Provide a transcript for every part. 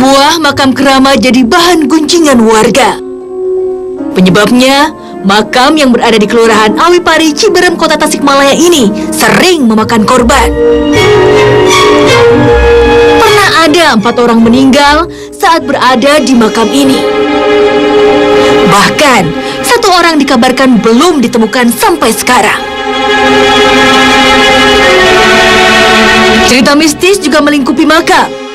Sebuah makam keramat jadi bahan gunjingan warga. Penyebabnya, makam yang berada di Kelurahan Awipari, Ciberem, Kota Tasikmalaya ini sering memakan korban. Pernah ada 4 orang meninggal saat berada di makam ini. Bahkan, 1 orang dikabarkan belum ditemukan sampai sekarang. Cerita mistis juga melingkupi makam.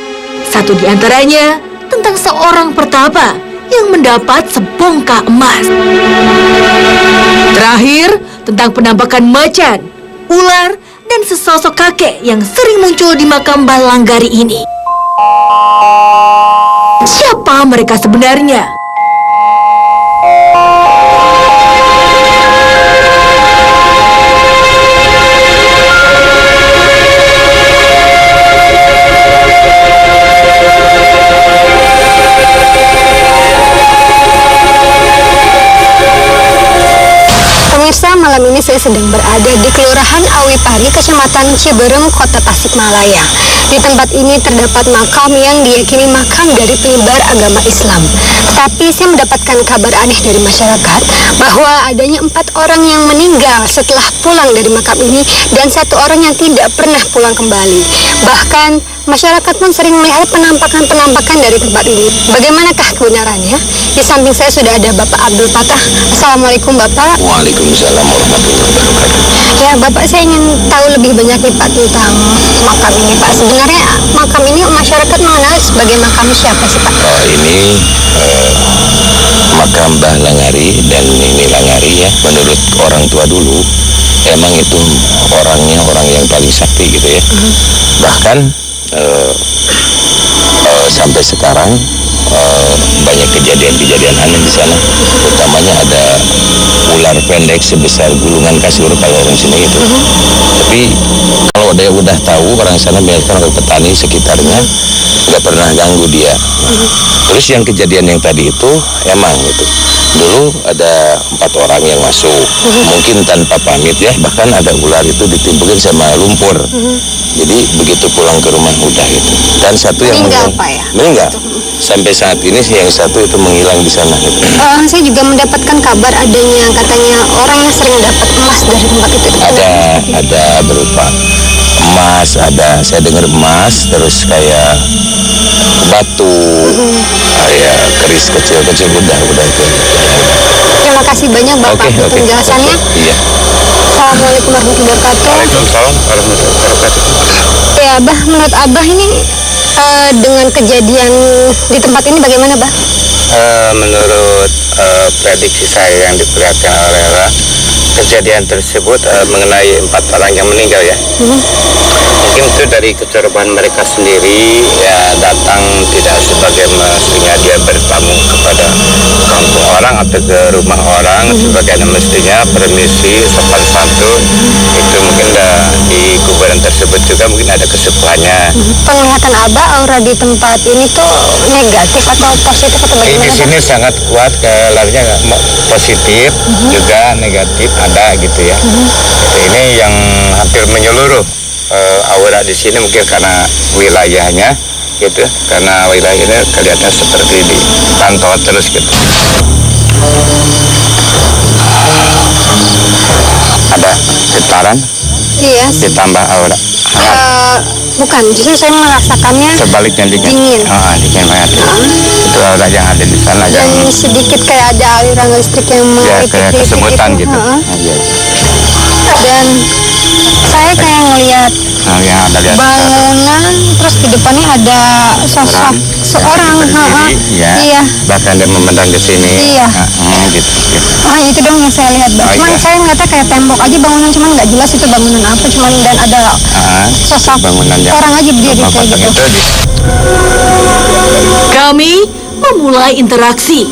Satu di antaranya tentang seorang pertapa yang mendapat sebongkah emas. Terakhir, tentang penampakan macan, ular, dan sesosok kakek yang sering muncul di makam Balanggari ini. Siapa mereka sebenarnya? Pemirsa, malam ini saya sedang berada di Kelurahan Awipari, Kecamatan Ciberem, Kota Tasikmalaya. Di tempat ini terdapat makam yang diyakini makam dari penyebar agama Islam. Tapi saya mendapatkan kabar aneh dari masyarakat bahwa adanya 4 orang yang meninggal setelah pulang dari makam ini dan 1 orang yang tidak pernah pulang kembali. Bahkan masyarakat pun sering melihat penampakan-penampakan dari tempat ini. Bagaimanakah kebenarannya? Di samping saya sudah ada Bapak Abdul Fatah. Assalamualaikum Bapak. Waalaikumsalam warahmatullahi wabarakatuh. Ya Bapak, saya ingin tahu lebih banyak nih Pak tentang makam ini Pak. Sebenarnya makam ini masyarakat mengenal sebagai makam siapa sih Pak? Ini makam Mbah Langari, dan ini Langari ya, menurut orang tua dulu emang itu orangnya orang yang paling sakti gitu ya. Bahkan sampai sekarang banyak kejadian-kejadian aneh di sana. Utamanya ada ular pendek sebesar gulungan kasur kalau orang sini itu. Tapi kalau dia udah tahu, orang sana biarkan orang petani sekitarnya nggak pernah ganggu dia. Terus yang kejadian yang tadi itu emang itu dulu ada 4 orang yang masuk, mungkin tanpa pamit ya, bahkan ada ular itu ditimpukin sama lumpur. Jadi begitu pulang ke rumah udah gitu. Dan satu yang meninggal Pak ya? Meninggal. Sampai saat ini yang satu itu menghilang di sana gitu. Saya juga mendapatkan kabar adanya katanya orang yang sering dapat emas dari tempat itu. Ada berupa emas, ada saya dengar emas, terus kayak batu, kayak keris kecil-kecil, udah itu. Terima kasih banyak Bapak untuk penjelasannya. Iya. Assalamualaikum warahmatullahi wabarakatuh. Waalaikumsalam warahmatullahi wabarakatuh. Ya Abah, menurut Abah ini dengan kejadian di tempat ini bagaimana Bah? Menurut prediksi saya yang diperlihatkan oleh Ra, kejadian tersebut mengenai 4 orang yang meninggal ya. Mungkin itu dari kecerobohan mereka sendiri ya, datang tidak sebagai mestinya dia bertamu kepada kampung orang atau ke rumah orang sebagai mestinya, permisi, sopan santun. Itu mungkin di kuburan tersebut juga mungkin ada kesepuhannya. Penglihatan Abah, aura di tempat ini tuh negatif atau positif atau bagaimana? Di sini sangat kuat, larinya positif juga negatif ada gitu ya. Ini yang hampir menyeluruh aura di sini, mungkin karena wilayahnya gitu, karena wilayahnya kelihatan seperti dipantau terus gitu. Ada getaran, Iya. ditambah aura hangat. Bukan, justru saya merasakannya Sebaliknya dingin. Dingin. Dingin banget. Itu aura yang ada di sana dan yang sedikit kayak ada aliran listrik yang ya kayak mengelitik-litik kesemutan gitu. Iya. Dan saya kayak ngelihat Yang ada lihat bangunan, terus di depannya ada sosok seorang. berdiri, ya. Iya. Bahkan dia memandang ke sini. Iya. Gitu. Itu dong yang saya lihat. Cuman iya. saya ngeliatnya kayak tembok aja bangunan, cuman nggak jelas itu bangunan apa, cuman dan ada sosok bangunan yang orang aja berdiri kayak gitu. Kami memulai interaksi.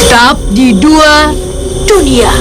Tetap di 2 dunia.